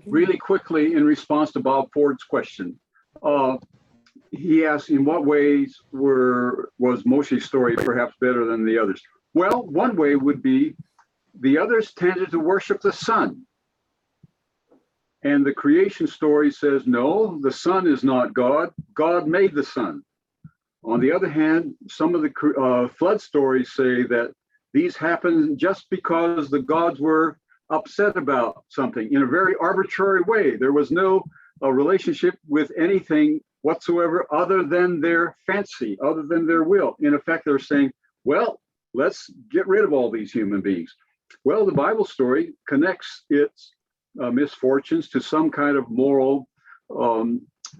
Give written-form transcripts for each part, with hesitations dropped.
Really quickly, in response to Bob Ford's question, he asked, in what ways was Moshe's story perhaps better than the others? Well, one way would be the others tended to worship the sun. And the creation story says, no, the sun is not God. God made the sun. On the other hand, some of the flood stories say that these happened just because the gods were upset about something in a very arbitrary way. There was no relationship with anything whatsoever other than their fancy, other than their will. In effect, they're saying, well, let's get rid of all these human beings. Well, the Bible story connects its misfortunes to some kind of moral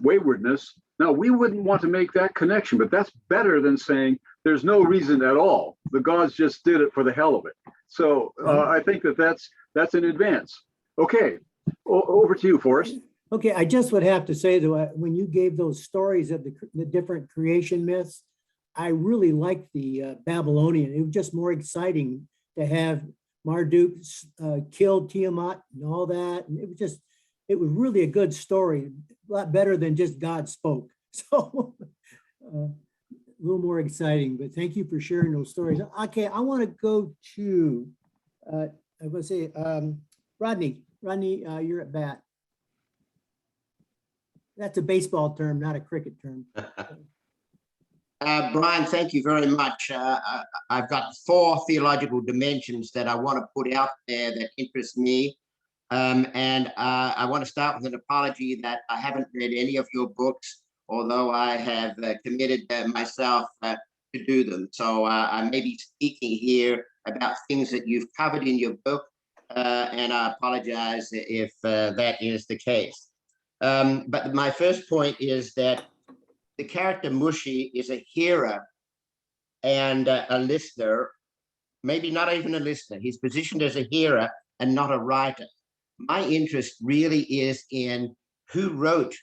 waywardness. Now, we wouldn't want to make that connection, but that's better than saying there's no reason at all. The gods just did it for the hell of it. So I think that's an advance. Okay, over to you, Forrest. Okay, I just would have to say that when you gave those stories of the different creation myths, I really liked the Babylonian. It was just more exciting to have Marduk killed Tiamat and all that. And it was really a good story, a lot better than just God spoke. So a little more exciting, but thank you for sharing those stories. Okay, I want to go to, I was going to say, Rodney, you're at bat. That's a baseball term, not a cricket term. Brian, thank you very much. I've got 4 theological dimensions that I want to put out there that interest me. And I want to start with an apology that I haven't read any of your books, although I have committed myself to do them. So I may be speaking here about things that you've covered in your book, and I apologize if that is the case. But my first point is that the character Moshe is a hearer and a listener, maybe not even a listener. He's positioned as a hearer and not a writer. My interest really is in who wrote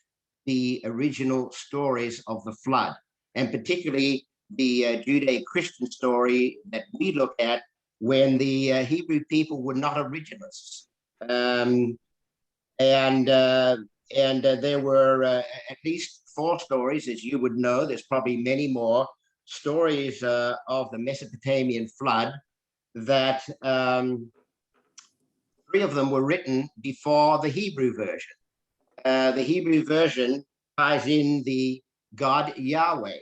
the original stories of the flood, and particularly the Judeo-Christian story that we look at when the Hebrew people were not originalists. And there were at least 4 stories, as you would know. There's probably many more stories of the Mesopotamian flood that 3 of them were written before the Hebrew version. The Hebrew version ties in the God Yahweh.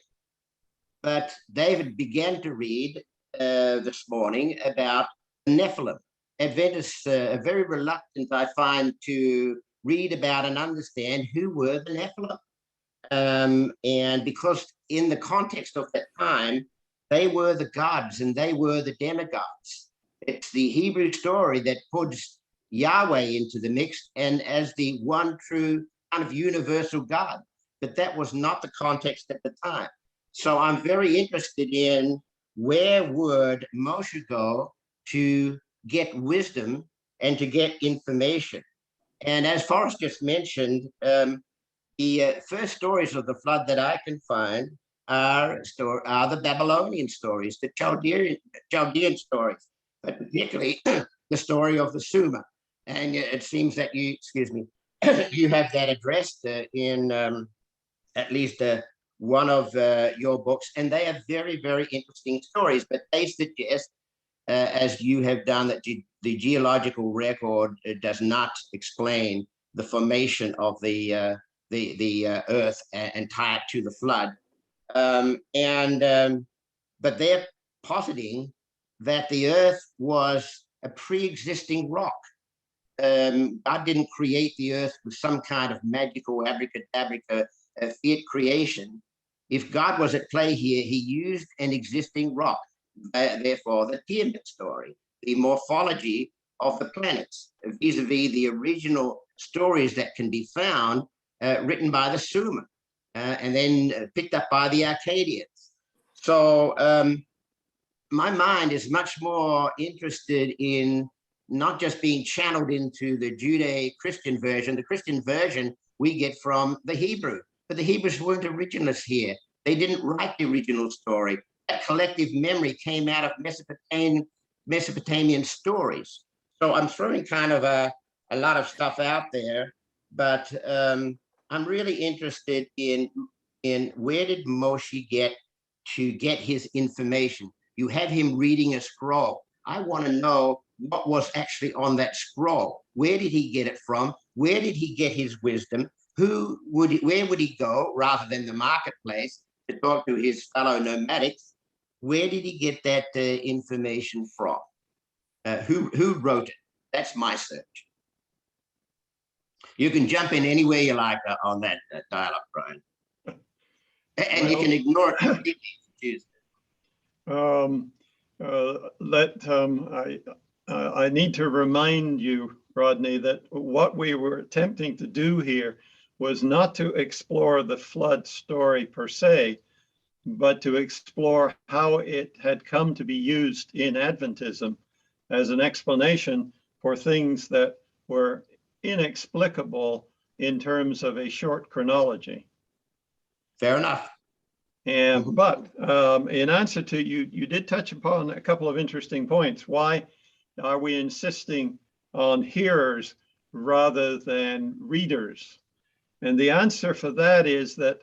But David began to read this morning about the Nephilim. Adventists are very reluctant, I find, to read about and understand who were the Nephilim. And because in the context of that time, they were the gods and they were the demigods. It's the Hebrew story that puts Yahweh into the mix and as the one true kind of universal God. But that was not the context at the time. So I'm very interested in where would Moshe go to get wisdom and to get information. And as Forrest just mentioned, the first stories of the flood that I can find are the Babylonian stories, the Chaldean stories, but particularly the story of the Summa. And it seems that you have that addressed in at least one of your books, and they are very, very interesting stories, but they suggest, as you have done, that the geological record does not explain the formation of the earth and tie it to the flood. But they're positing that the earth was a pre-existing rock. God didn't create the earth with some kind of magical abracadabra fiat creation. If God was at play here, he used an existing rock. Therefore, the Tiamat story, the morphology of the planets, vis-a-vis the original stories that can be found written by the Summa, and then picked up by the Akkadians. So my mind is much more interested in not just being channeled into the Judeo-Christian version. The Christian version we get from the Hebrew, but the Hebrews weren't originalists here. They didn't write the original story. That collective memory came out of Mesopotamian stories. So I'm throwing kind of a a lot of stuff out there, but I'm really interested in where did Moshe get his information? You have him reading a scroll. I want to know what was actually on that scroll. Where did he get it from? Where did he get his wisdom? Where would he go rather than the marketplace to talk to his fellow nomadics? Where did he get that information from? Who wrote it? That's my search. You can jump in anywhere you like on that dialogue, Brian. And you can ignore it completely if you choose. I need to remind you, Rodney, that what we were attempting to do here was not to explore the flood story per se, but to explore how it had come to be used in Adventism as an explanation for things that were inexplicable in terms of a short chronology. Fair enough. But in answer to you did touch upon a couple of interesting points. Why are we insisting on hearers rather than readers? And the answer for that is that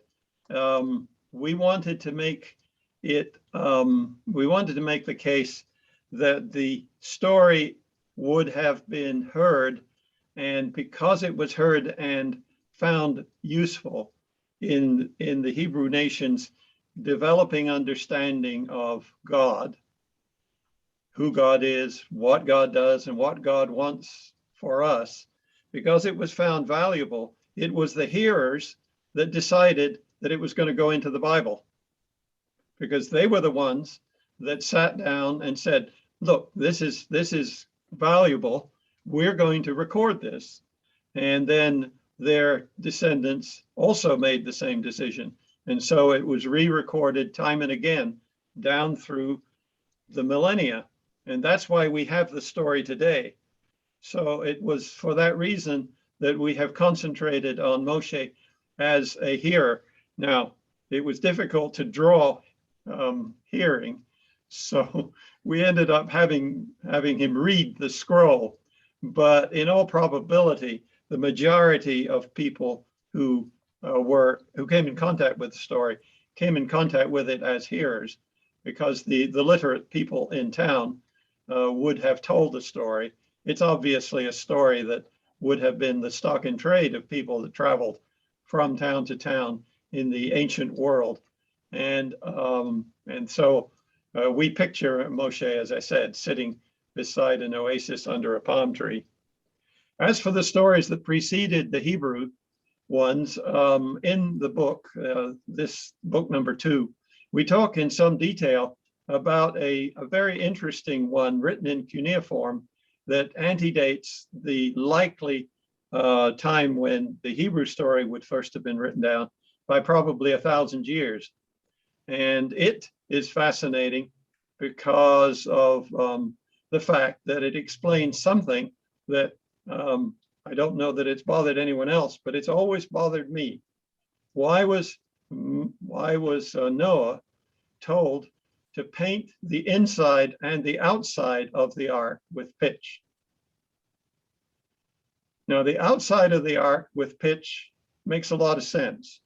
we wanted to make the case that the story would have been heard, and because it was heard and found useful in the Hebrew nation's developing understanding of God, who God is, what God does, and what God wants for us, because it was found valuable, it was the hearers that decided that it was going to go into the Bible, because they were the ones that sat down and said, look, this is valuable. We're going to record this. And then their descendants also made the same decision. And so it was re-recorded time and again down through the millennia. And that's why we have the story today. So it was for that reason that we have concentrated on Moshe as a hearer. Now, it was difficult to draw hearing, so we ended up having him read the scroll. But in all probability, the majority of people who came in contact with the story came in contact with it as hearers, because the literate people in town would have told the story. It's obviously a story that would have been the stock in trade of people that traveled from town to town in the ancient world. And so we picture Moshe, as I said, sitting beside an oasis under a palm tree. As for the stories that preceded the Hebrew ones, in the book, this book number 2, we talk in some detail about a very interesting one written in cuneiform that antedates the likely time when the Hebrew story would first have been written down by probably 1,000 years. And it is fascinating because of the fact that it explains something that I don't know that it's bothered anyone else, but it's always bothered me. Why was Noah told to paint the inside and the outside of the ark with pitch? Now, the outside of the ark with pitch makes a lot of sense.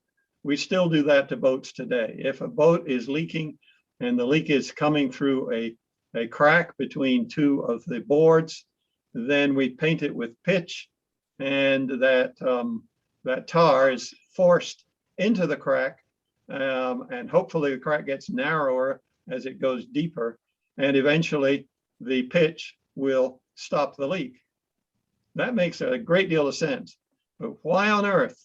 We still do that to boats today. If a boat is leaking and the leak is coming through a crack between two of the boards, then we paint it with pitch, and that tar is forced into the crack, and hopefully the crack gets narrower as it goes deeper, and eventually the pitch will stop the leak. That makes a great deal of sense. But why on earth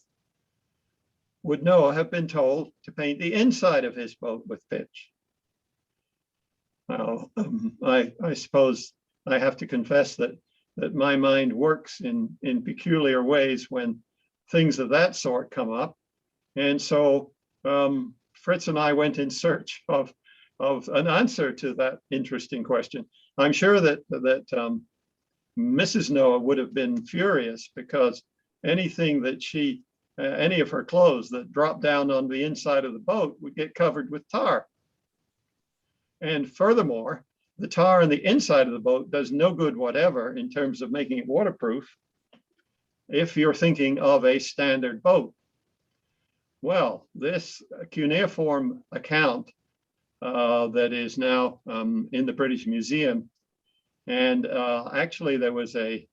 would Noah have been told to paint the inside of his boat with pitch? Well, I suppose I have to confess that my mind works in peculiar ways when things of that sort come up. And so Fritz and I went in search of an answer to that interesting question. I'm sure that Mrs. Noah would have been furious, because anything that any of her clothes that dropped down on the inside of the boat would get covered with tar. And furthermore, the tar on the inside of the boat does no good whatever in terms of making it waterproof. if you're thinking of a standard boat. Well, this cuneiform account that is now in the British Museum, and actually there was a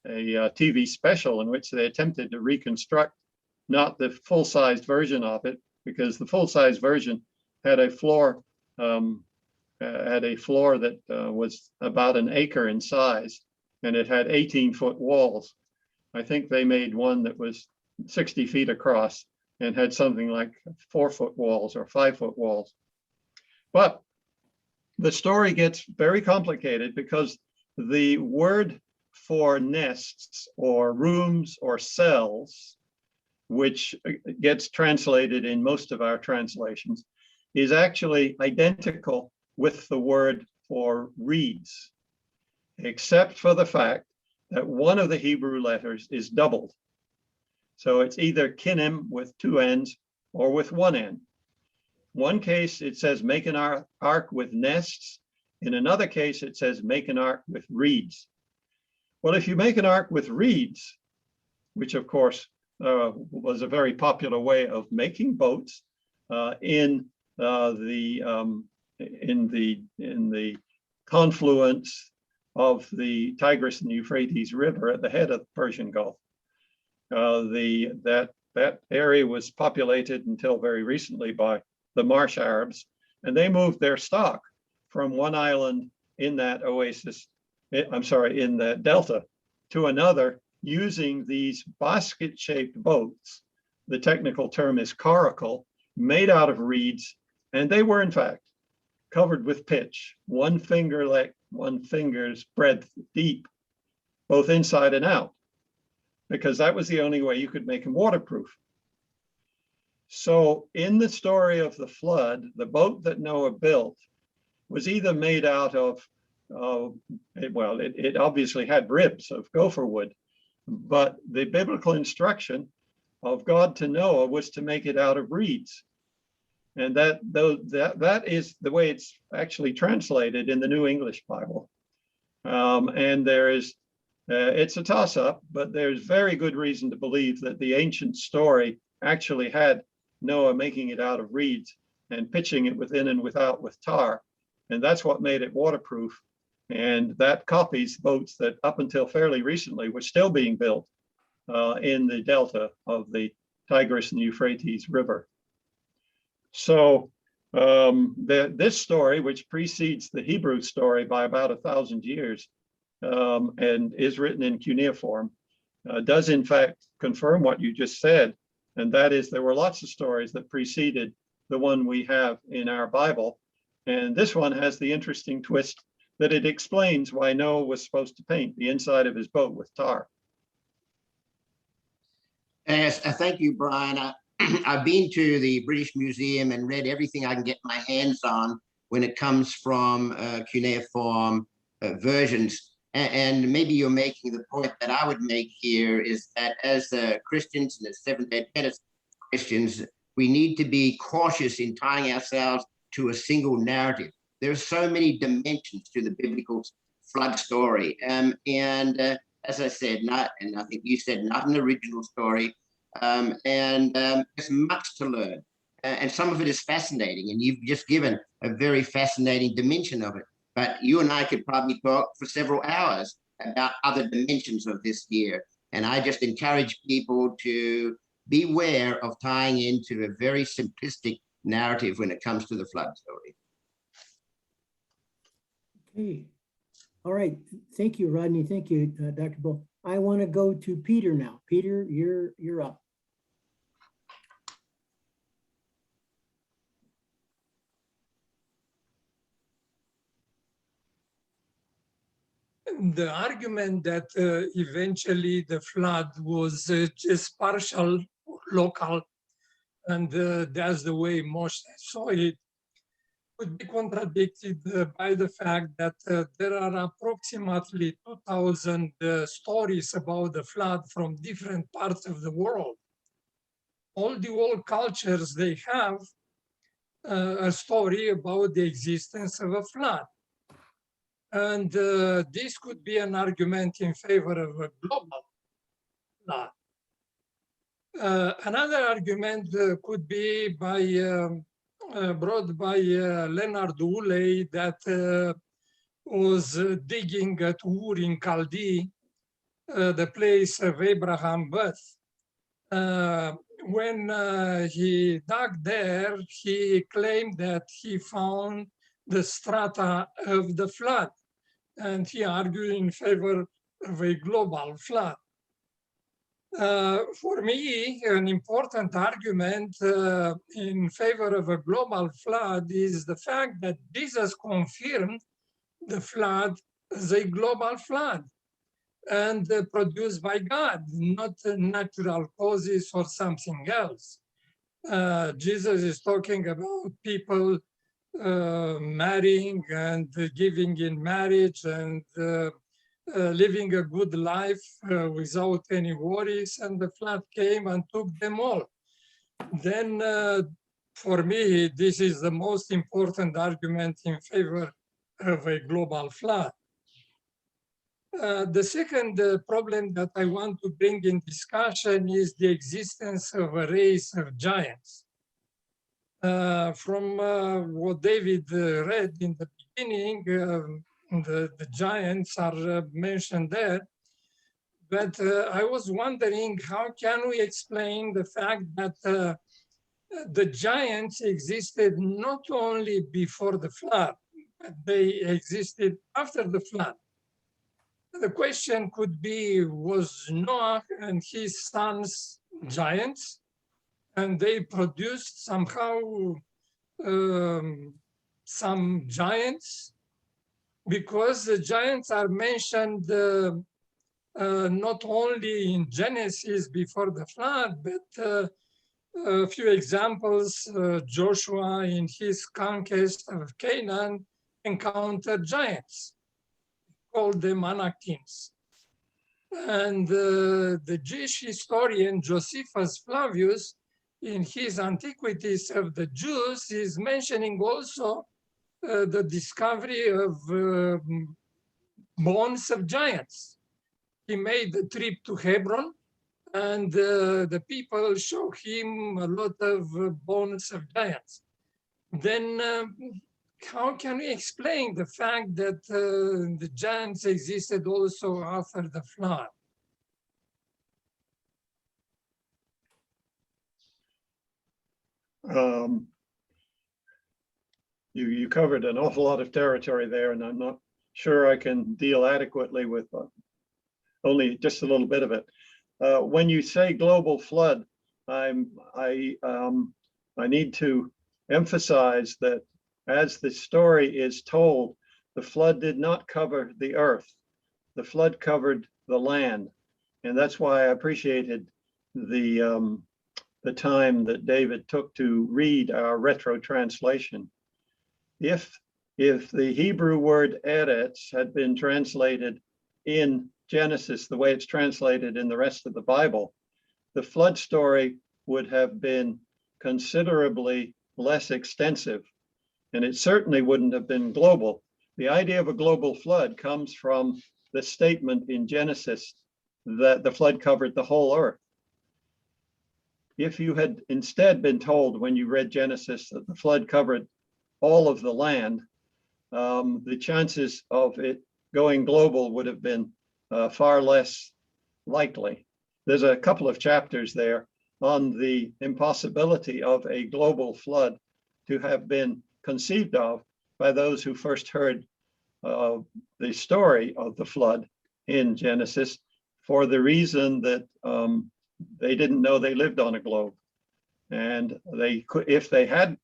TV special in which they attempted to reconstruct not the full-sized version of it, because the full-size version had a floor that was about an acre in size, and it had 18-foot walls. I think they made one that was 60 feet across and had something like 4-foot walls or 5-foot walls. But the story gets very complicated because the word for nests or rooms or cells, which gets translated in most of our translations, is actually identical with the word for reeds, except for the fact that one of the Hebrew letters is doubled. So it's either kinim with 2 N's or with 1 N. One case it says make an ark with nests. In another case it says make an ark with reeds. Well, if you make an ark with reeds, which of course was a very popular way of making boats in the confluence of the Tigris and Euphrates River at the head of the Persian Gulf. That area was populated until very recently by the Marsh Arabs, and they moved their stock from one island in that oasis, in the delta, to another using these basket-shaped boats. The technical term is coracle, made out of reeds, and they were in fact covered with pitch, 1 finger's breadth deep, both inside and out, because that was the only way you could make them waterproof. So in the story of the flood, the boat that Noah built was either made out of, it obviously had ribs of gopher wood, but the biblical instruction of God to Noah was to make it out of reeds. And that is the way it's actually translated in the New English Bible. And there is, it's a toss-up, but there's very good reason to believe that the ancient story actually had Noah making it out of reeds and pitching it within and without with tar. And that's what made it waterproof. And that copies boats that up until fairly recently were still being built in the delta of the Tigris and Euphrates River. So this story, which precedes the Hebrew story by about 1,000 years and is written in cuneiform, does in fact confirm what you just said. And that is, there were lots of stories that preceded the one we have in our Bible. And this one has the interesting twist that it explains why Noah was supposed to paint the inside of his boat with tar. Yes, thank you, Brian. I've been to the British Museum and read everything I can get my hands on when it comes from cuneiform versions. And maybe you're making the point that I would make here is that as Christians and as Seventh-day Adventist Christians, we need to be cautious in tying ourselves to a single narrative. There's so many dimensions to the biblical flood story. And as I said, and I think you said, not an original story. There's much to learn. And some of it is fascinating. And you've just given a very fascinating dimension of it. But you and I could probably talk for several hours about other dimensions of this year. And I just encourage people to beware of tying into a very simplistic narrative when it comes to the flood story. Okay. All right. Thank you, Rodney. Thank you, Dr. Bull. I want to go to Peter now. Peter, you're up. The argument that eventually the flood was just partial, local, and that's the way Moshe saw it, would be contradicted by the fact that there are approximately 2,000 stories about the flood from different parts of the world. All the old cultures, they have a story about the existence of a flood. And this could be an argument in favor of a global flood. Another argument could be brought by Leonard Woolley that was digging at Ur in Chaldee, the place of Abraham's birth. When he dug there, he claimed that he found the strata of the flood, and he argued in favor of a global flood. For me, an important argument in favor of a global flood is the fact that Jesus confirmed the flood as a global flood and produced by God, not natural causes or something else. Jesus is talking about people marrying and giving in marriage and living a good life without any worries, and the flood came and took them all. Then for me, this is the most important argument in favor of a global flood. The second problem that I want to bring in discussion is the existence of a race of giants. From what David read in the beginning, the giants are mentioned there, but I was wondering, how can we explain the fact that the giants existed not only before the flood, but they existed after the flood? The question could be, was Noah and his sons giants, and they produced somehow some giants? Because the giants are mentioned not only in Genesis before the flood, but a few examples. Joshua in his conquest of Canaan encountered giants, called them Anakims. And the Jewish historian Josephus Flavius, in his Antiquities of the Jews, is mentioning also the discovery of bones of giants. He made the trip to Hebron, and the people show him a lot of bones of giants. Then how can we explain the fact that the giants existed also after the flood? You covered an awful lot of territory there, and I'm not sure I can deal adequately with only just a little bit of it. When you say global flood, I need to emphasize that as the story is told, the flood did not cover the earth. The flood covered the land, and that's why I appreciated the time that David took to read our retro translation. If the Hebrew word eretz had been translated in Genesis the way it's translated in the rest of the Bible, the flood story would have been considerably less extensive, and it certainly wouldn't have been global. The idea of a global flood comes from the statement in Genesis that the flood covered the whole earth. If you had instead been told when you read Genesis that the flood covered all of the land, the chances of it going global would have been far less likely. There's a couple of chapters there on the impossibility of a global flood to have been conceived of by those who first heard the story of the flood in Genesis, for the reason that they didn't know they lived on a globe, and they could, if they had,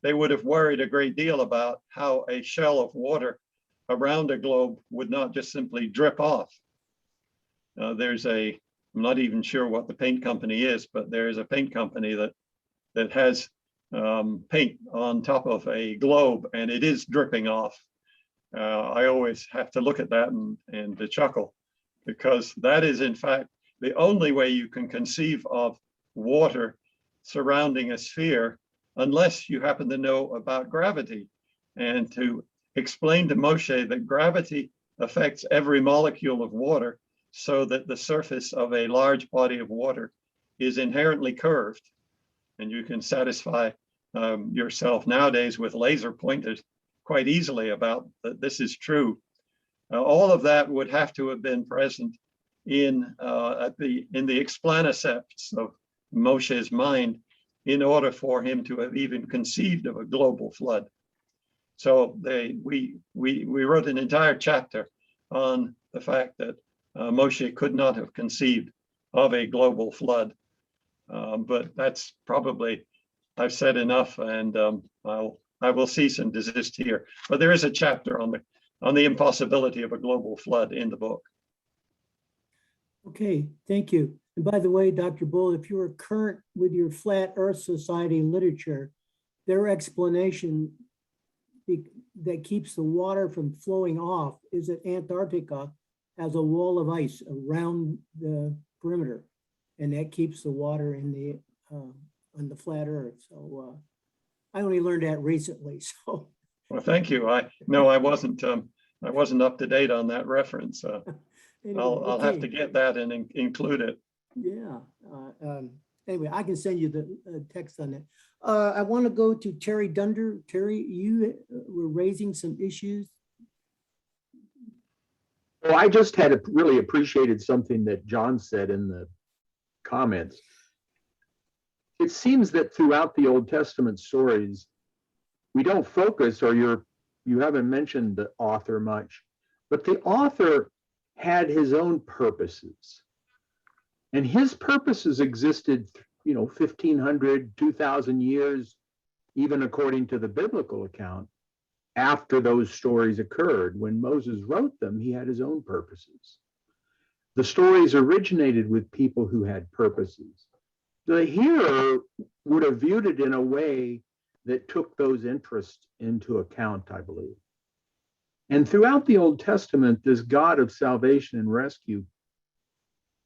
they would have worried a great deal about how a shell of water around a globe would not just simply drip off. I'm not even sure what the paint company is, but there is a paint company that has paint on top of a globe, and it is dripping off. I always have to look at that and to chuckle, because that is in fact the only way you can conceive of water surrounding a sphere, unless you happen to know about gravity, and to explain to Moshe that gravity affects every molecule of water so that the surface of a large body of water is inherently curved. And you can satisfy yourself nowadays with laser pointers quite easily about that this is true. All of that would have to have been present in the explanacepts of Moshe's mind in order for him to have even conceived of a global flood. So we wrote an entire chapter on the fact that Moshe could not have conceived of a global flood. But that's probably, I've said enough, and I will cease and desist here. But there is a chapter on the impossibility of a global flood in the book. Okay, thank you. And by the way, Dr. Bull, if you are current with your Flat Earth Society literature, their explanation that keeps the water from flowing off is that Antarctica has a wall of ice around the perimeter, and that keeps the water in the on the flat Earth. So I only learned that recently. So well, thank you. I wasn't up to date on that reference. anyway, I'll have to get that and include it. Yeah. Anyway, I can send you the text on that. I want to go to Terry Dunder. Terry, you were raising some issues. Well, I just had really appreciated something that John said in the comments. It seems that throughout the Old Testament stories, we don't focus, or you haven't mentioned the author much, but the author had his own purposes. And his purposes existed, 1,500, 2,000 years, even according to the biblical account, after those stories occurred. When Moses wrote them, he had his own purposes. The stories originated with people who had purposes. The hearer would have viewed it in a way that took those interests into account, I believe. And throughout the Old Testament, this God of salvation and rescue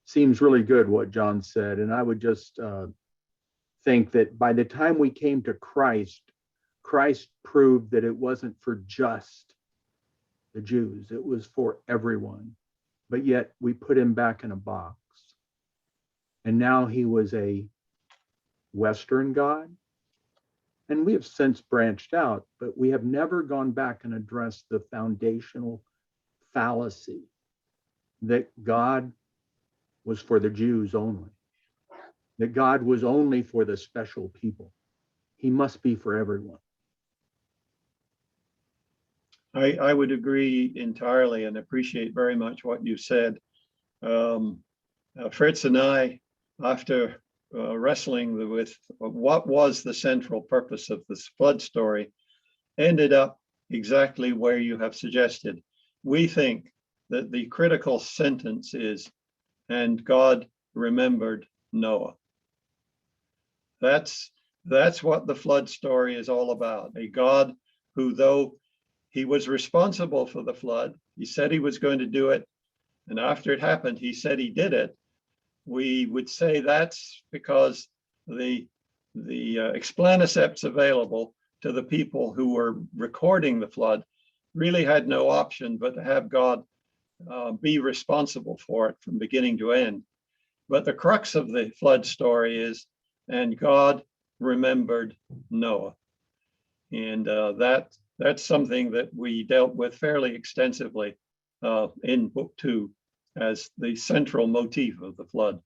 seems really good, what John said. And I would just think that by the time we came to Christ, Christ proved that it wasn't for just the Jews, it was for everyone. But yet we put him back in a box. And now he was a Western God. And we have since branched out, but we have never gone back and addressed the foundational fallacy that God was for the Jews only, that God was only for the special people. He must be for everyone. I would agree entirely and appreciate very much what you said. Fritz and I, after wrestling with what was the central purpose of this flood story, ended up exactly where you have suggested. We think that the critical sentence is, and God remembered Noah. That's what the flood story is all about. A God who, though he was responsible for the flood, he said he was going to do it, and after it happened, he said he did it. We would say that's because the explanacepts available to the people who were recording the flood really had no option but to have God be responsible for it from beginning to end. But the crux of the flood story is, and God remembered Noah. And that's something that we dealt with fairly extensively in book 2 as the central motif of the flood.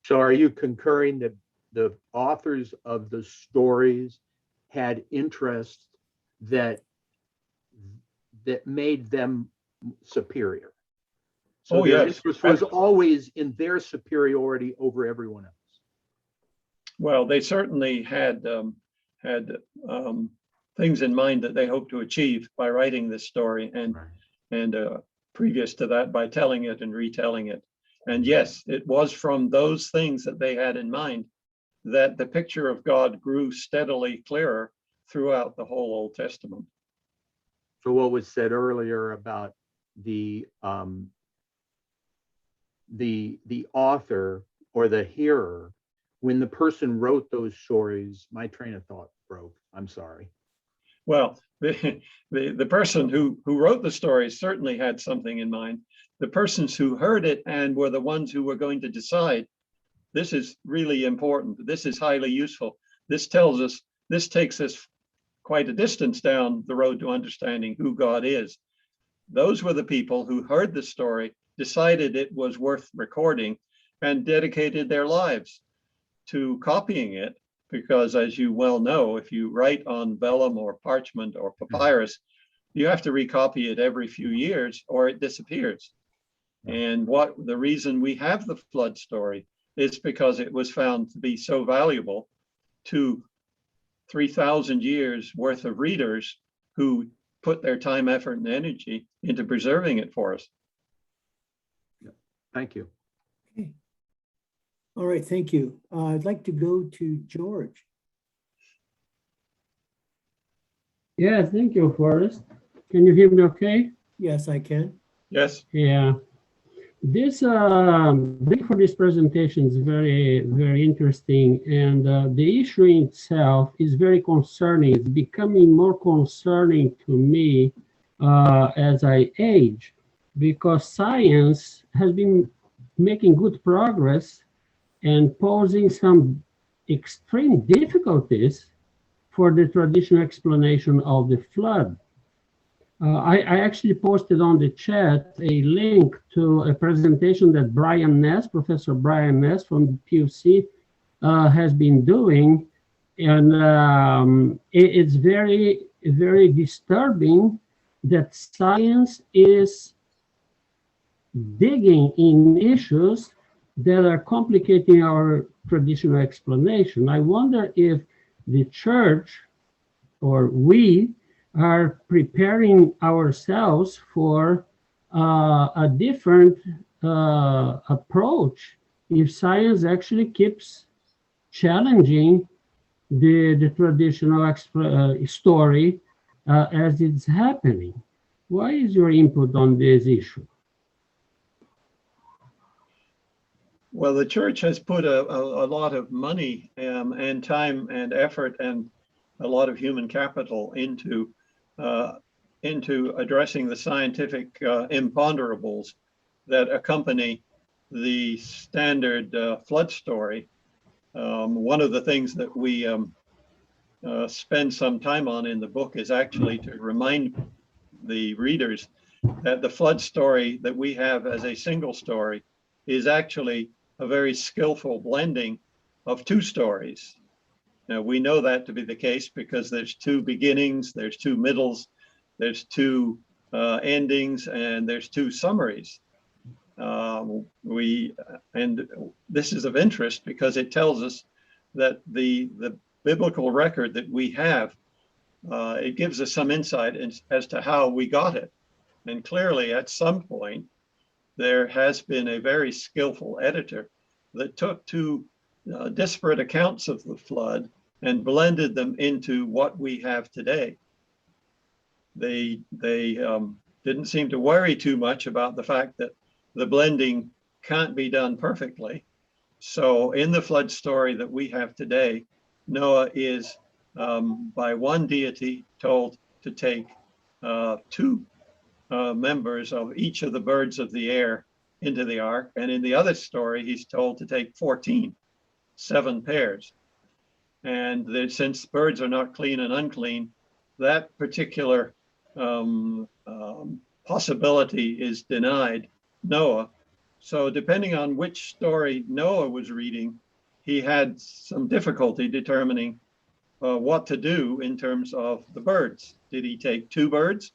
So are you concurring that the authors of the stories had interests that made them superior? So their interest was always in their superiority over everyone else. Well, they certainly had things in mind that they hoped to achieve by writing this story, and previous to that by telling it and retelling it. And yes, it was from those things that they had in mind that the picture of God grew steadily clearer throughout the whole Old Testament. So what was said earlier about the author or the hearer, when the person wrote those stories, my train of thought broke. I'm sorry. Well, the person who wrote the story certainly had something in mind. The persons who heard it and were the ones who were going to decide, this is really important. This is highly useful. This takes us quite a distance down the road to understanding who God is. Those were the people who heard the story, decided it was worth recording, and dedicated their lives to copying it. Because as you well know, if you write on vellum or parchment or papyrus, you have to recopy it every few years or it disappears. And the reason we have the flood story is because it was found to be so valuable to 3,000 years worth of readers who put their time, effort, and energy into preserving it for us. Thank you. Okay. All right, thank you. I'd like to go to George. Yeah, thank you, Forrest. Can you hear me okay? Yes, I can. Yes. Yeah. This brief for this presentation is very, very interesting, and the issue in itself is very concerning. It's becoming more concerning to me as I age, because science has been making good progress and posing some extreme difficulties for the traditional explanation of the flood. I actually posted on the chat a link to a presentation that Professor Brian Ness from the PUC has been doing. And it's very, very disturbing that science is digging in issues that are complicating our traditional explanation. I wonder if the church or we are preparing ourselves for a different approach if science actually keeps challenging the traditional story as it's happening. What is your input on this issue? Well, the church has put a lot of money and time and effort and a lot of human capital into addressing the scientific imponderables that accompany the standard flood story. One of the things that we spend some time on in the book is actually to remind the readers that the flood story that we have as a single story is actually a very skillful blending of two stories. Now, we know that to be the case because there's two beginnings, there's two middles, there's two endings, and there's two summaries. And this is of interest because it tells us that the biblical record that we have, it gives us some insight as to how we got it. And clearly, at some point, there has been a very skillful editor that took two disparate accounts of the flood and blended them into what we have today. They didn't seem to worry too much about the fact that the blending can't be done perfectly. So in the flood story that we have today, Noah is by one deity told to take two members of each of the birds of the air into the ark. And in the other story, he's told to take 7 pairs. And since birds are not clean and unclean, that particular possibility is denied Noah. So depending on which story Noah was reading, he had some difficulty determining what to do in terms of the birds. Did he take 2 birds,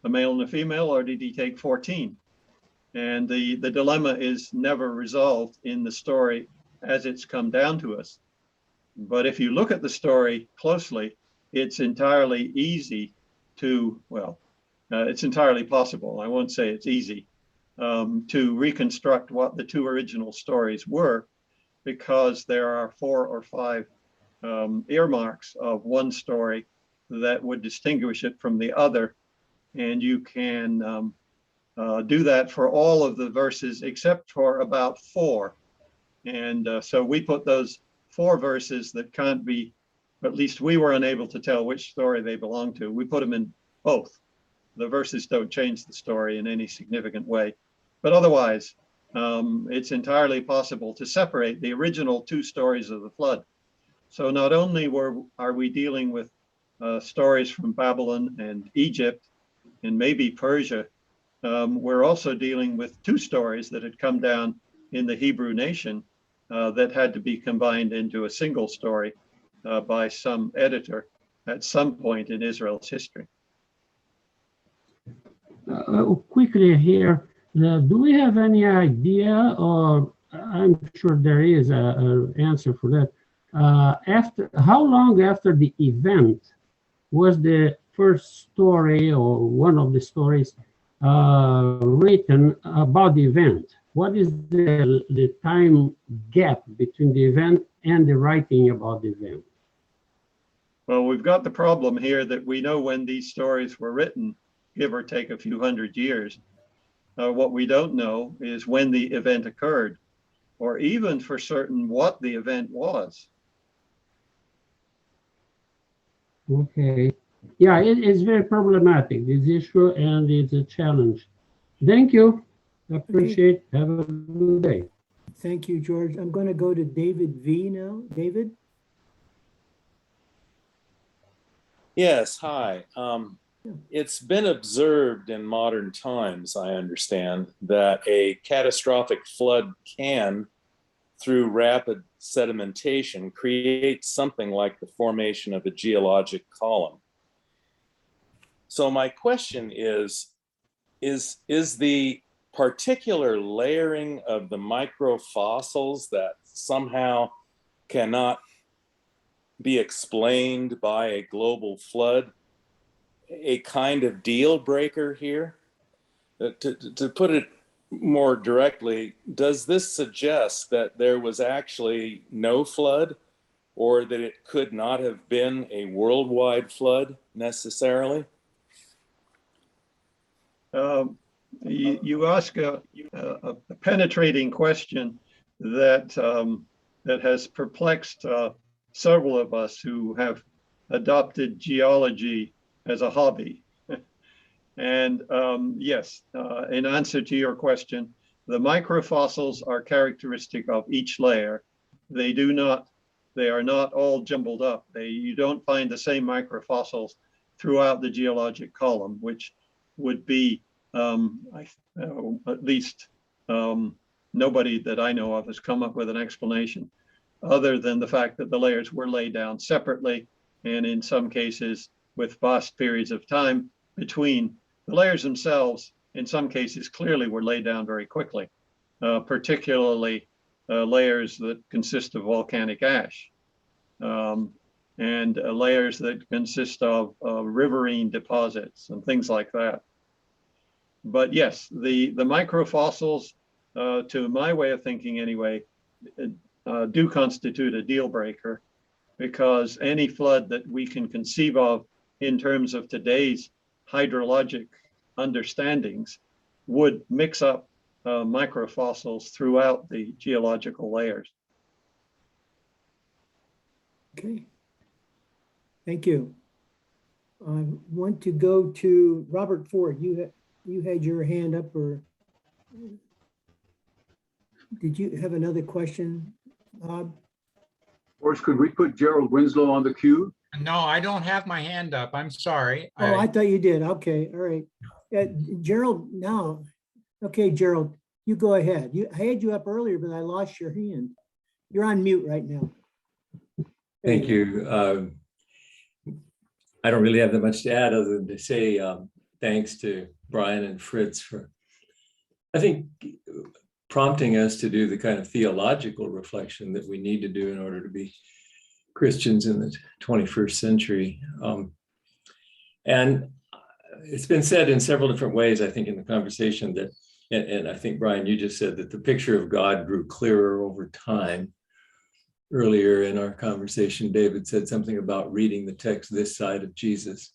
a male and a female, or did he take 14? And the dilemma is never resolved in the story as it's come down to us. But if you look at the story closely, it's entirely easy to, it's entirely possible, I won't say it's easy, to reconstruct what the 2 original stories were, because there are 4 or 5 earmarks of one story that would distinguish it from the other. And you can do that for all of the verses except for about 4. And so we put those 4 verses that can't be at least we were unable to tell which story they belonged to. We put them in both. The verses don't change the story in any significant way. But otherwise, it's entirely possible to separate the original two stories of the flood. So not only are we dealing with stories from Babylon and Egypt and maybe Persia, we're also dealing with two stories that had come down in the Hebrew nation that had to be combined into a single story by some editor at some point in Israel's history. Quickly here, do we have any idea, or I'm sure there is an answer for that, how long after the event was the first story or one of the stories written about the event? What is the time gap between the event and the writing about the event? Well, we've got the problem here that we know when these stories were written, give or take a few hundred years. What we don't know is when the event occurred, or even for certain what the event was. Okay. Yeah, it's very problematic, this issue, and it's a challenge. Thank you. I appreciate it. Have a good day. Thank you, George. I'm going to go to David V now. David? Yes, hi. It's been observed in modern times, I understand, that a catastrophic flood can, through rapid sedimentation, create something like the formation of a geologic column. So my question is the particular layering of the microfossils that somehow cannot be explained by a global flood a kind of deal breaker here? To put it more directly, does this suggest that there was actually no flood, or that it could not have been a worldwide flood necessarily? You ask a penetrating question that that has perplexed several of us who have adopted geology as a hobby. And yes, in answer to your question, the microfossils are characteristic of each layer. They are not all jumbled up. You don't find the same microfossils throughout the geologic column, which would be at least nobody that I know of has come up with an explanation other than the fact that the layers were laid down separately, and in some cases with vast periods of time between. The layers themselves, in some cases, clearly were laid down very quickly, particularly layers that consist of volcanic ash, and layers that consist of riverine deposits and things like that. But yes, the microfossils, to my way of thinking anyway, do constitute a deal breaker, because any flood that we can conceive of in terms of today's hydrologic understandings would mix up microfossils throughout the geological layers. Okay. Thank you. I want to go to Robert Ford. You had your hand up, or did you have another question, Bob? Or could we put Gerald Winslow on the queue? No, I don't have my hand up. I'm sorry. Oh, I thought you did. Okay, all right. Gerald, now, okay, Gerald, you go ahead. I had you up earlier, but I lost your hand. You're on mute right now. Thank you. I don't really have that much to add other than to say thanks to Brian and Fritz for, I think, prompting us to do the kind of theological reflection that we need to do in order to be Christians in the 21st century. And it's been said in several different ways, I think, in the conversation that, and I think, Brian, you just said that the picture of God grew clearer over time. Earlier in our conversation, David said something about reading the text this side of Jesus.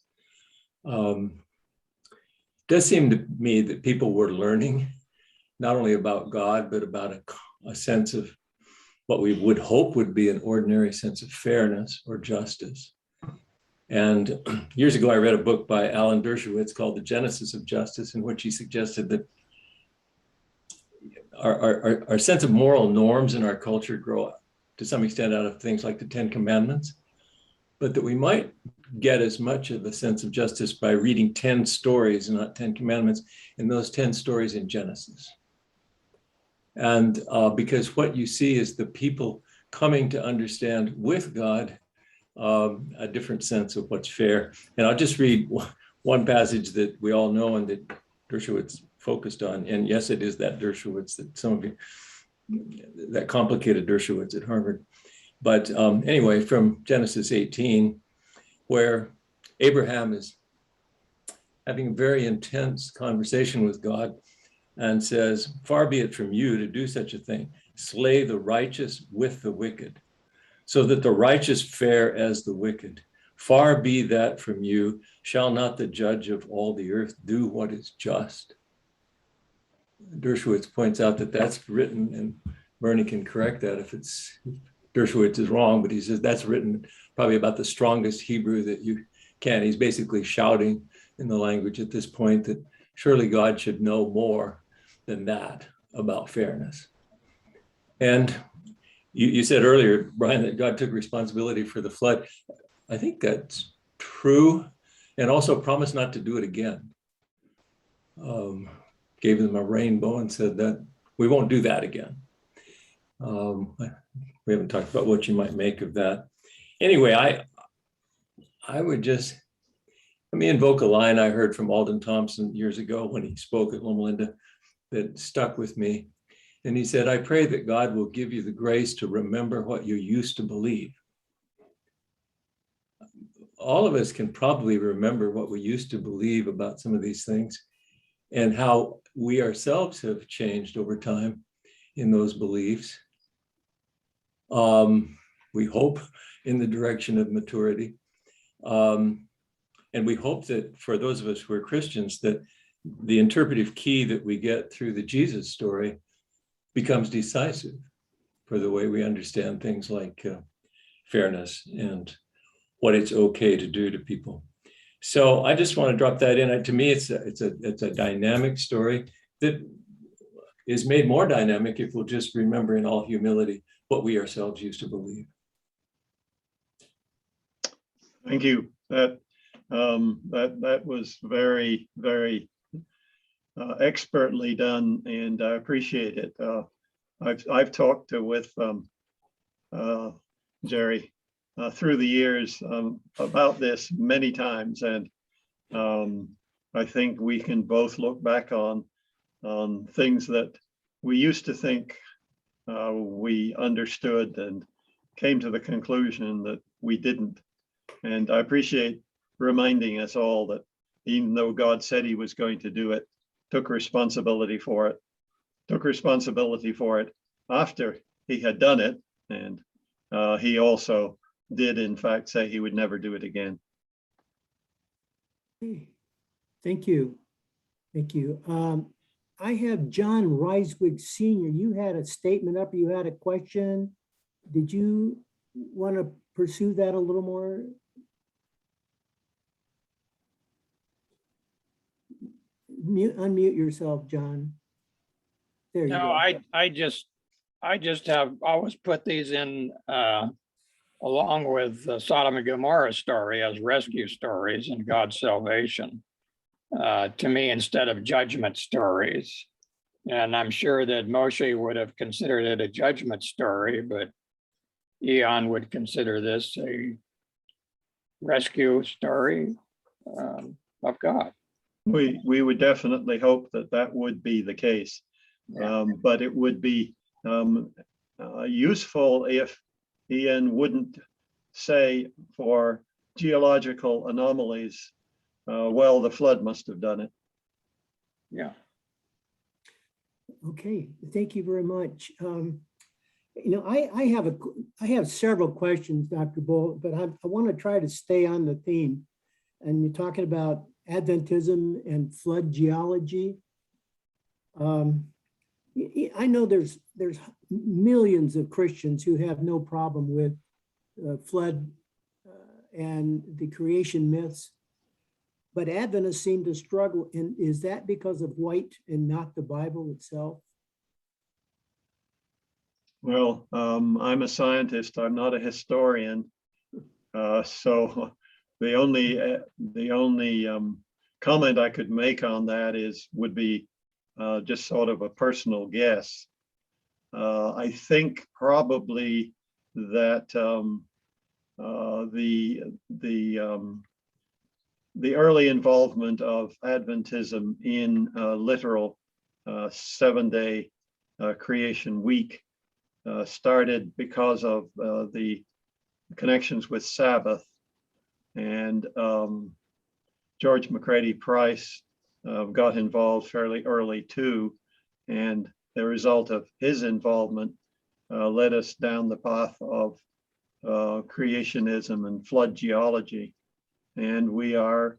It does seem to me that people were learning not only about God, but about a sense of what we would hope would be an ordinary sense of fairness or justice. And years ago, I read a book by Alan Dershowitz called The Genesis of Justice, in which he suggested that our sense of moral norms in our culture grow to some extent out of things like the Ten Commandments, but that we might get as much of the sense of justice by reading 10 stories and not 10 commandments, and those 10 stories in Genesis. And because what you see is the people coming to understand with God a different sense of what's fair. And I'll just read one passage that we all know and that Dershowitz focused on. And yes, it is that Dershowitz that some of you, that complicated Dershowitz at Harvard. But anyway, from Genesis 18, where Abraham is having a very intense conversation with God and says, "Far be it from you to do such a thing, slay the righteous with the wicked, so that the righteous fare as the wicked. Far be that from you, shall not the judge of all the earth do what is just?" Dershowitz points out that that's written, and Bernie can correct that if Dershowitz is wrong, but he says that's written probably about the strongest Hebrew that you can. He's basically shouting in the language at this point that surely God should know more than that about fairness. And you said earlier, Brian, that God took responsibility for the flood. I think that's true, and also promised not to do it again. Gave them a rainbow and said that we won't do that again. We haven't talked about what you might make of that. Anyway, I would just, let me invoke a line I heard from Alden Thompson years ago when he spoke at Loma Linda that stuck with me. And he said, "I pray that God will give you the grace to remember what you used to believe." All of us can probably remember what we used to believe about some of these things and how we ourselves have changed over time in those beliefs. We hope in the direction of maturity. And we hope that for those of us who are Christians, that the interpretive key that we get through the Jesus story becomes decisive for the way we understand things like fairness and what it's okay to do to people. So I just want to drop that in. To me, it's a dynamic story that is made more dynamic if we'll just remember in all humility what we ourselves used to believe. Thank you. That was very, very expertly done, and I appreciate it. I've talked with Jerry through the years about this many times, and I think we can both look back on things that we used to think we understood and came to the conclusion that we didn't. And I appreciate reminding us all that even though God said he was going to do it, took responsibility for it after he had done it. And he also did, in fact, say he would never do it again. Thank you. Thank you. I have John Reiswig Sr. You had a statement up, you had a question. Did you want to pursue that a little more? Unmute yourself, John. There you go. I just have always put these in along with the Sodom and Gomorrah story as rescue stories and God's salvation to me instead of judgment stories. And I'm sure that Moshe would have considered it a judgment story, but Eon would consider this a rescue story of God. We would definitely hope that that would be the case, but it would be useful if Ian wouldn't say for geological anomalies, well, the flood must have done it. Yeah. Okay, thank you very much. I have several questions, Dr. Bull, but I want to try to stay on the theme. And you're talking about Adventism and flood geology. I know there's millions of Christians who have no problem with flood and the creation myths, but Adventists seem to struggle. And is that because of white and not the Bible itself? Well, I'm a scientist. I'm not a historian. So the only comment I could make on that would be just sort of a personal guess. I think probably that the early involvement of Adventism in literal 7-day creation week started because of the connections with Sabbath, and George McCready Price got involved fairly early too, and the result of his involvement led us down the path of creationism and flood geology, and we are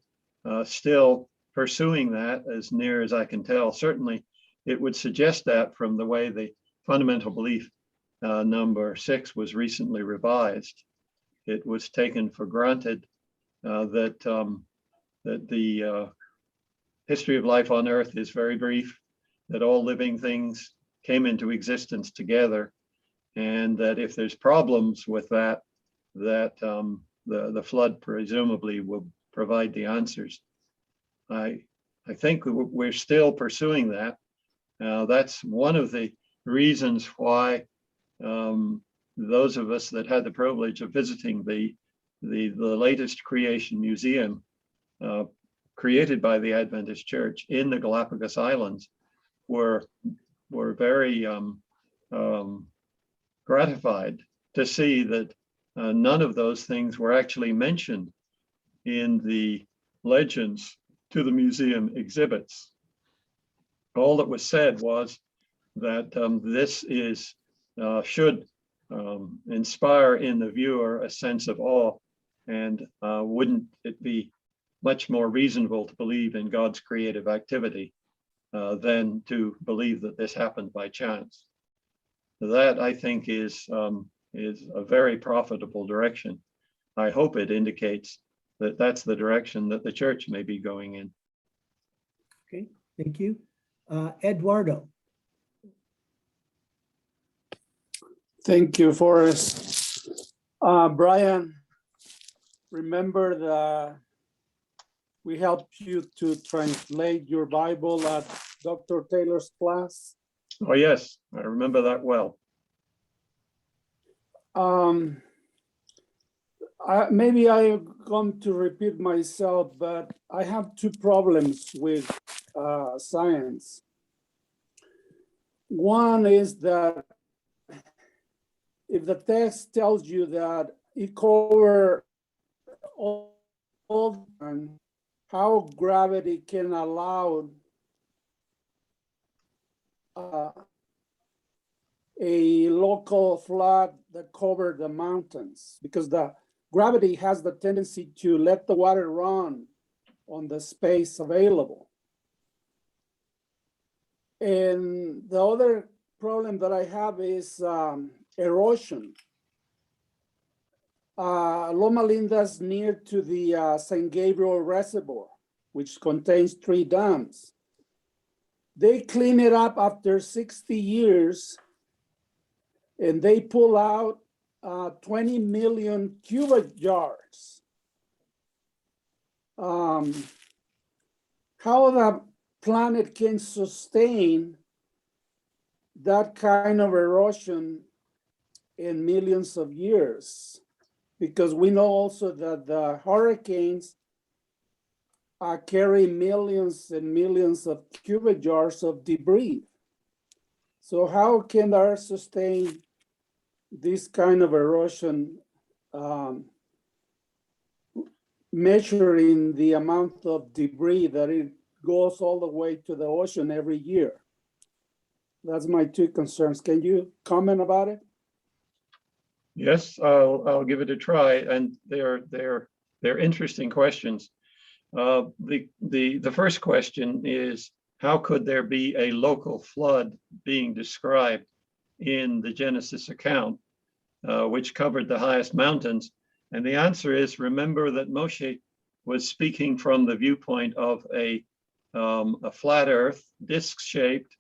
still pursuing that as near as I can tell. Certainly, it would suggest that from the way the fundamental belief number 6 was recently revised. It was taken for granted that the history of life on Earth is very brief, that all living things came into existence together, and that if there's problems with that, the flood presumably will provide the answers. I think we're still pursuing that. That's one of the reasons why those of us that had the privilege of visiting the latest creation museum created by the Adventist Church in the Galapagos Islands were very gratified to see that none of those things were actually mentioned in the legends to the museum exhibits. All that was said was that this should inspire in the viewer a sense of awe, and wouldn't it be much more reasonable to believe in God's creative activity than to believe that this happened by chance. That, I think, is a very profitable direction. I hope it indicates that that's the direction that the church may be going in. Okay, thank you. Eduardo. Thank you, Forrest. Brian, remember that we helped you to translate your Bible at Dr. Taylor's class? Oh, yes, I remember that well. Maybe I'm going to repeat myself, but I have two problems with science. One is that if the text tells you that it covers all how gravity can allow a local flood that covered the mountains, because the gravity has the tendency to let the water run on the space available. And the other problem that I have is erosion. Loma Linda is near to the St. Gabriel Reservoir, which contains 3 dams. They clean it up after 60 years, and they pull out 20 million cubic yards. How the planet can sustain that kind of erosion in millions of years? Because we know also that the hurricanes carry millions and millions of cubic yards of debris. So how can the Earth sustain this kind of erosion, measuring the amount of debris that it goes all the way to the ocean every year? That's my 2 concerns. Can you comment about it? Yes, I'll give it a try, and they're interesting questions. The first question is how could there be a local flood being described in the Genesis account, which covered the highest mountains? And the answer is, remember that Moshe was speaking from the viewpoint of a flat earth, disc-shaped,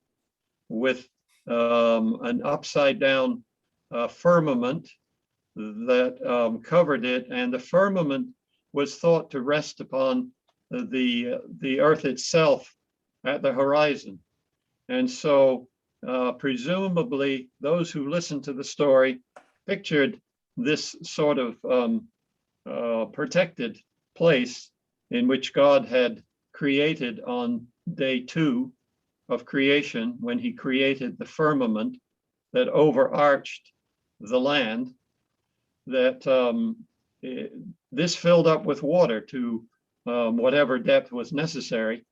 with an upside-down firmament that covered it, and the firmament was thought to rest upon the earth itself at the horizon. And so presumably those who listened to the story pictured this sort of protected place in which God had created on day 2 of creation, when he created the firmament that overarched the land, that this filled up with water to whatever depth was necessary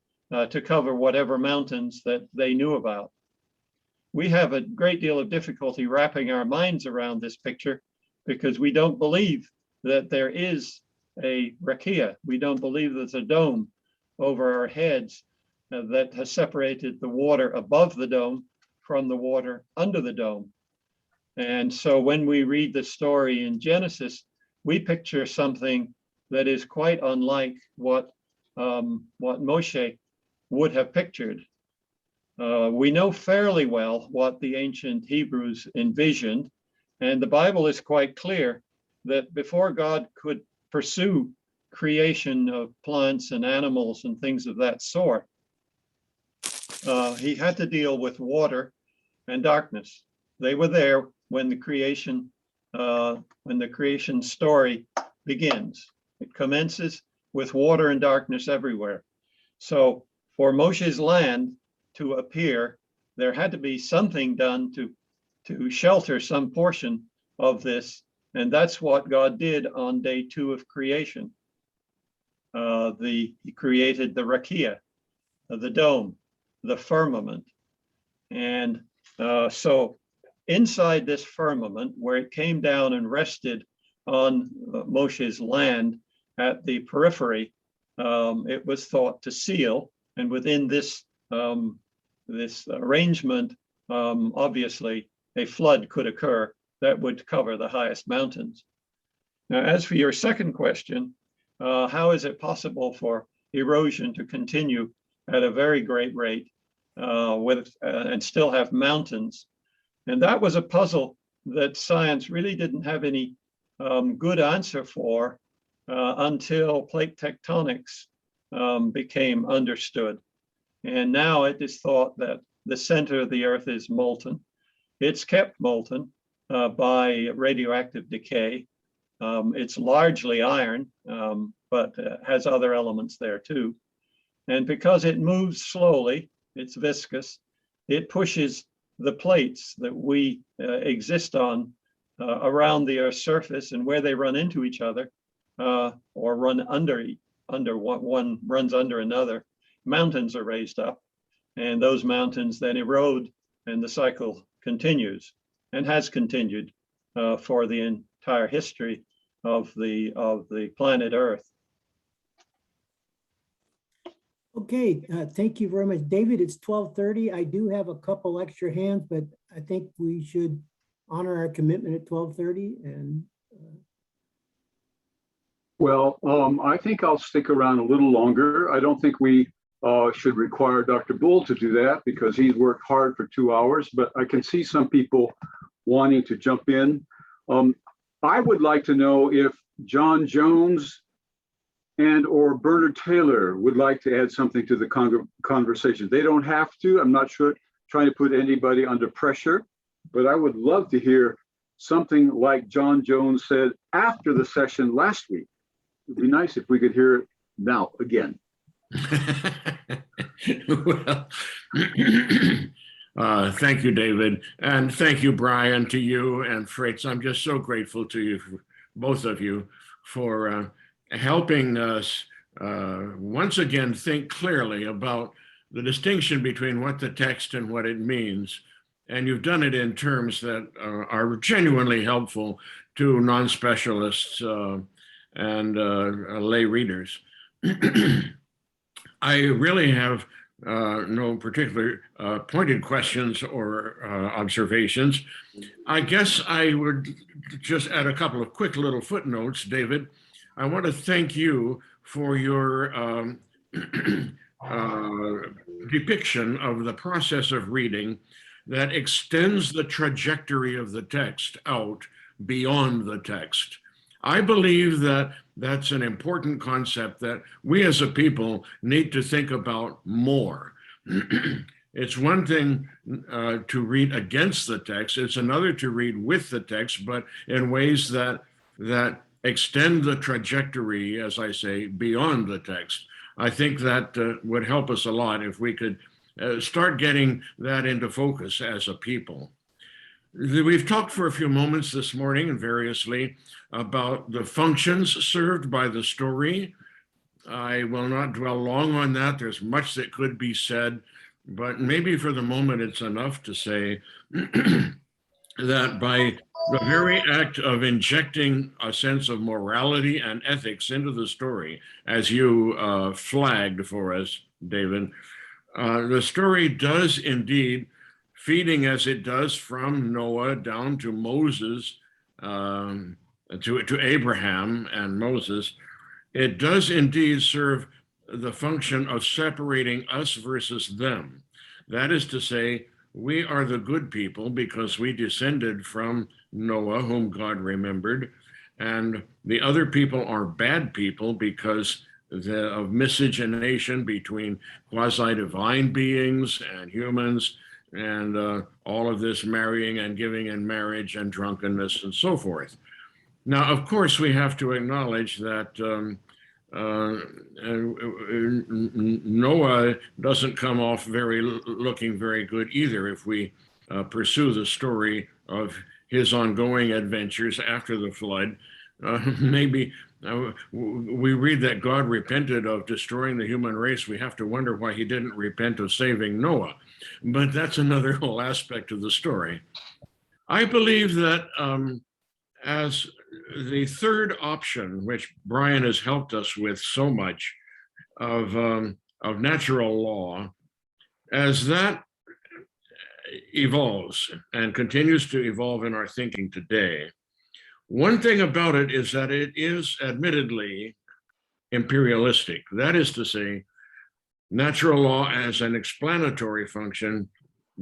to cover whatever mountains that they knew about. We have a great deal of difficulty wrapping our minds around this picture because we don't believe that there is a rakia. We don't believe there's a dome over our heads that has separated the water above the dome from the water under the dome. And so when we read the story in Genesis, we picture something that is quite unlike what Moshe would have pictured. We know fairly well what the ancient Hebrews envisioned, and the Bible is quite clear that before God could pursue creation of plants and animals and things of that sort, he had to deal with water and darkness. They were there when the creation story begins. It commences with water and darkness everywhere. So for Moshe's land to appear, there had to be something done to shelter some portion of this. And that's what God did on day 2 of creation. He created the rakia, the dome, the firmament. And so inside this firmament, where it came down and rested on Moshe's land at the periphery, it was thought to seal. And within this arrangement, obviously a flood could occur that would cover the highest mountains. Now, as for your second question, how is it possible for erosion to continue at a very great rate and still have mountains? And that was a puzzle that science really didn't have any good answer for until plate tectonics became understood. And now it is thought that the center of the earth is molten. It's kept molten by radioactive decay. It's largely iron, but has other elements there too. And because it moves slowly, it's viscous, it pushes the plates that we exist on around the Earth's surface, and where they run into each other or run under one runs under another, mountains are raised up, and those mountains then erode, and the cycle continues and has continued for the entire history of the planet Earth. Okay, thank you very much. David, it's 12:30. I do have a couple extra hands, but I think we should honor our commitment at 12:30. And Well, I think I'll stick around a little longer. I don't think we should require Dr. Bull to do that because he's worked hard for 2 hours, but I can see some people wanting to jump in. I would like to know if John Jones and or Bernard Taylor would like to add something to the conversation. They don't have to. I'm not sure, trying to put anybody under pressure, but I would love to hear something like John Jones said after the session last week. It'd be nice if we could hear it now again. Well, thank you, David. And thank you, Brian, to you and Fritz. I'm just so grateful to you, both of you, for helping us once again think clearly about the distinction between what the text and what it means. And you've done it in terms that are genuinely helpful to non-specialists and lay readers. I really have no particular pointed questions or observations. I guess I would just add a couple of quick little footnotes, David. I want to thank you for your depiction of the process of reading that extends the trajectory of the text out beyond the text. I believe that that's an important concept that we as a people need to think about more. It's one thing to read against the text. It's another to read with the text, but in ways that extend the trajectory, as I say, beyond the text. I think that would help us a lot if we could start getting that into focus as a people. We've talked for a few moments this morning and variously about the functions served by the story. I will not dwell long on that. There's much that could be said, but maybe for the moment it's enough to say that by the very act of injecting a sense of morality and ethics into the story, as you flagged for us, David, the story does indeed, feeding as it does from Noah down to Moses, to Abraham and Moses, it does indeed serve the function of separating us versus them. That is to say, we are the good people because we descended from Noah, whom God remembered, and the other people are bad people because of miscegenation between quasi-divine beings and humans, and all of this marrying and giving in marriage and drunkenness and so forth. Now, of course, we have to acknowledge that Noah doesn't come off looking very good either if we pursue the story of his ongoing adventures after the flood. Maybe we read that God repented of destroying the human race. We have to wonder why he didn't repent of saving Noah. But that's another whole aspect of the story. I believe that as the third option, which Brian has helped us with so much, of natural law, as that evolves and continues to evolve in our thinking today, one thing about it is that it is admittedly imperialistic. That is to say, natural law as an explanatory function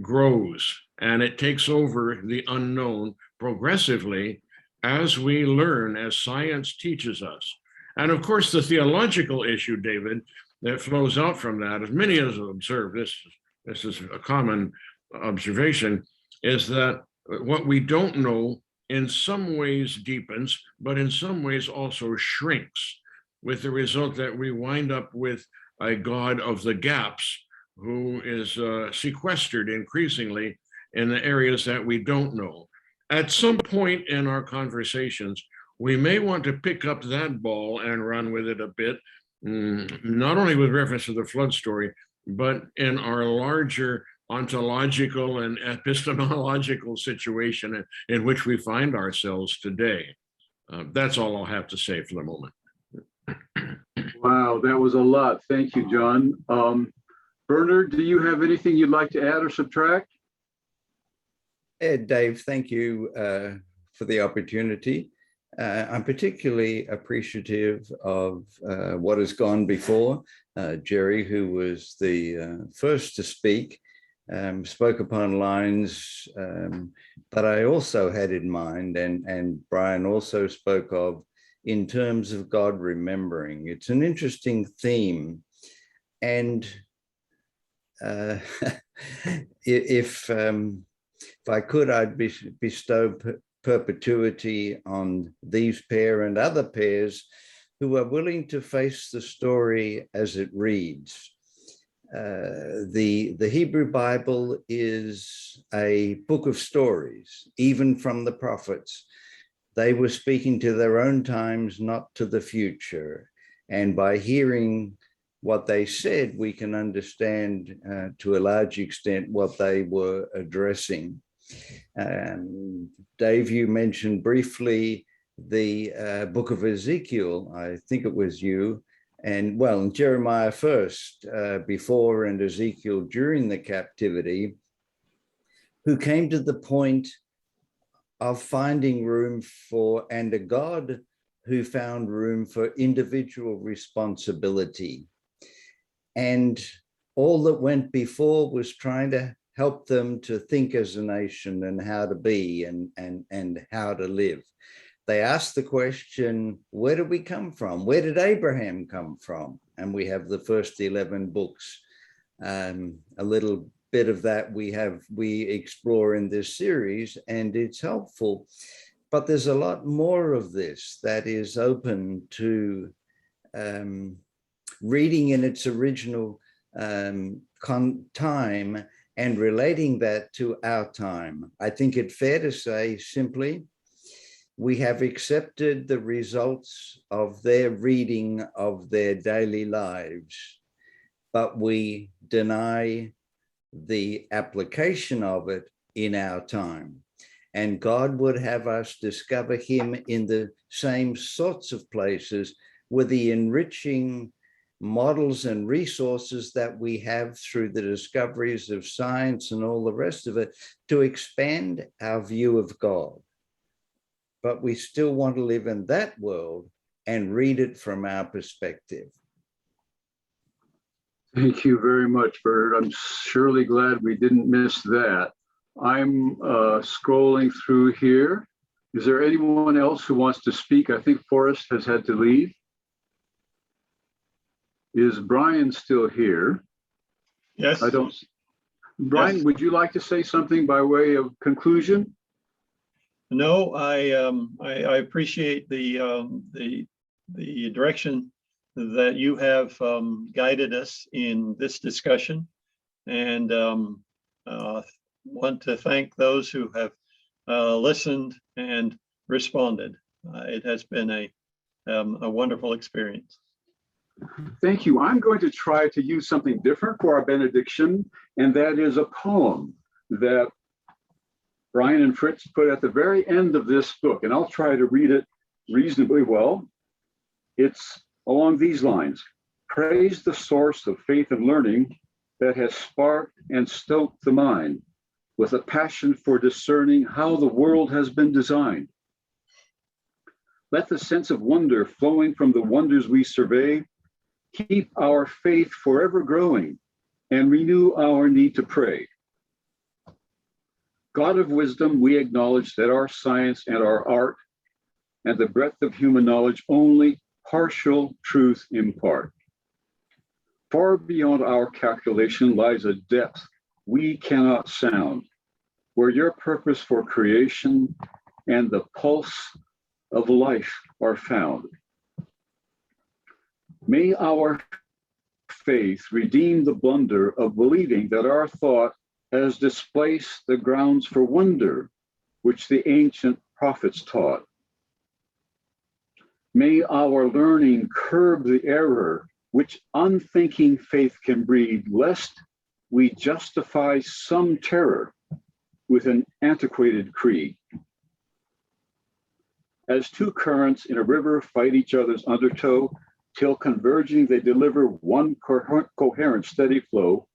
grows and it takes over the unknown progressively as we learn, as science teaches us. And of course, the theological issue, David, that flows out from that, as many as have observed, this is a common observation, is that what we don't know in some ways deepens, but in some ways also shrinks, with the result that we wind up with a God of the gaps who is sequestered increasingly in the areas that we don't know. At some point in our conversations, we may want to pick up that ball and run with it a bit, not only with reference to the flood story, but in our larger ontological and epistemological situation in which we find ourselves today. That's all I'll have to say for the moment. Wow, that was a lot. Thank you, John. Bernard, do you have anything you'd like to add or subtract? Dave, thank you for the opportunity. I'm particularly appreciative of what has gone before. Jerry, who was the first to speak, spoke upon lines that I also had in mind, and Brian also spoke of in terms of God remembering. It's an interesting theme. And if I could, I'd bestow perpetuity on these pair and other pairs who are willing to face the story as it reads. The Hebrew Bible is a book of stories, even from the prophets. They were speaking to their own times, not to the future. And by hearing what they said, we can understand to a large extent what they were addressing. Dave, you mentioned briefly the book of Ezekiel, I think it was you, and well, and Jeremiah first, before, and Ezekiel during the captivity, who came to the point of finding room for, and a God who found room for individual responsibility. And all that went before was trying to help them to think as a nation and how to be and how to live. They asked the question, where did we come from? Where did Abraham come from? And we have the first 11 books. A little bit of that we explore in this series, and it's helpful. But there's a lot more of this that is open to reading in its original time and relating that to our time. I think it's fair to say simply, we have accepted the results of their reading of their daily lives, but we deny the application of it in our time. And God would have us discover him in the same sorts of places with the enriching models and resources that we have through the discoveries of science and all the rest of it to expand our view of God. But we still want to live in that world and read it from our perspective. Thank you very much, Bert. I'm surely glad we didn't miss that. I'm scrolling through here. Is there anyone else who wants to speak? I think Forrest has had to leave. Is Brian still here? Yes. I don't. Brian, Yes. would you like to say something by way of conclusion? No, I appreciate the direction that you have guided us in this discussion, and want to thank those who have listened and responded. It has been a wonderful experience. Thank you. I'm going to try to use something different for our benediction, and that is a poem that Brian and Fritz put at the very end of this book, and I'll try to read it reasonably well. It's along these lines. Praise the source of faith and learning that has sparked and stoked the mind with a passion for discerning how the world has been designed. Let the sense of wonder flowing from the wonders we survey keep our faith forever growing and renew our need to pray. God of wisdom, we acknowledge that our science and our art and the breadth of human knowledge only partial truth impart. Far beyond our calculation lies a depth we cannot sound, where your purpose for creation and the pulse of life are found. May our faith redeem the blunder of believing that our thought has displaced the grounds for wonder which the ancient prophets taught. May our learning curb the error which unthinking faith can breed, lest we justify some terror with an antiquated creed. As two currents in a river fight each other's undertow, till converging they deliver one coherent steady flow,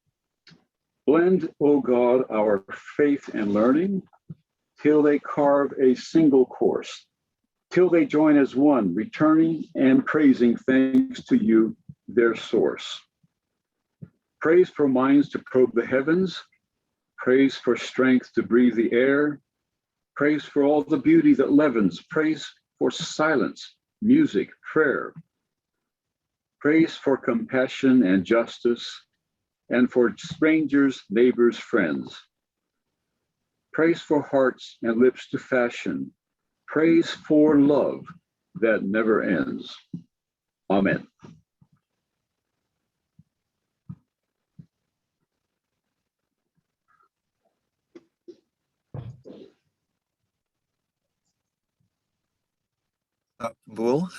blend, O God, our faith and learning, till they carve a single course, till they join as one, returning and praising thanks to you, their source. Praise for minds to probe the heavens, praise for strength to breathe the air, praise for all the beauty that leavens, praise for silence, music, prayer, praise for compassion and justice, and for strangers, neighbors, friends. Praise for hearts and lips to fashion, praise for love that never ends. Amen. Bull.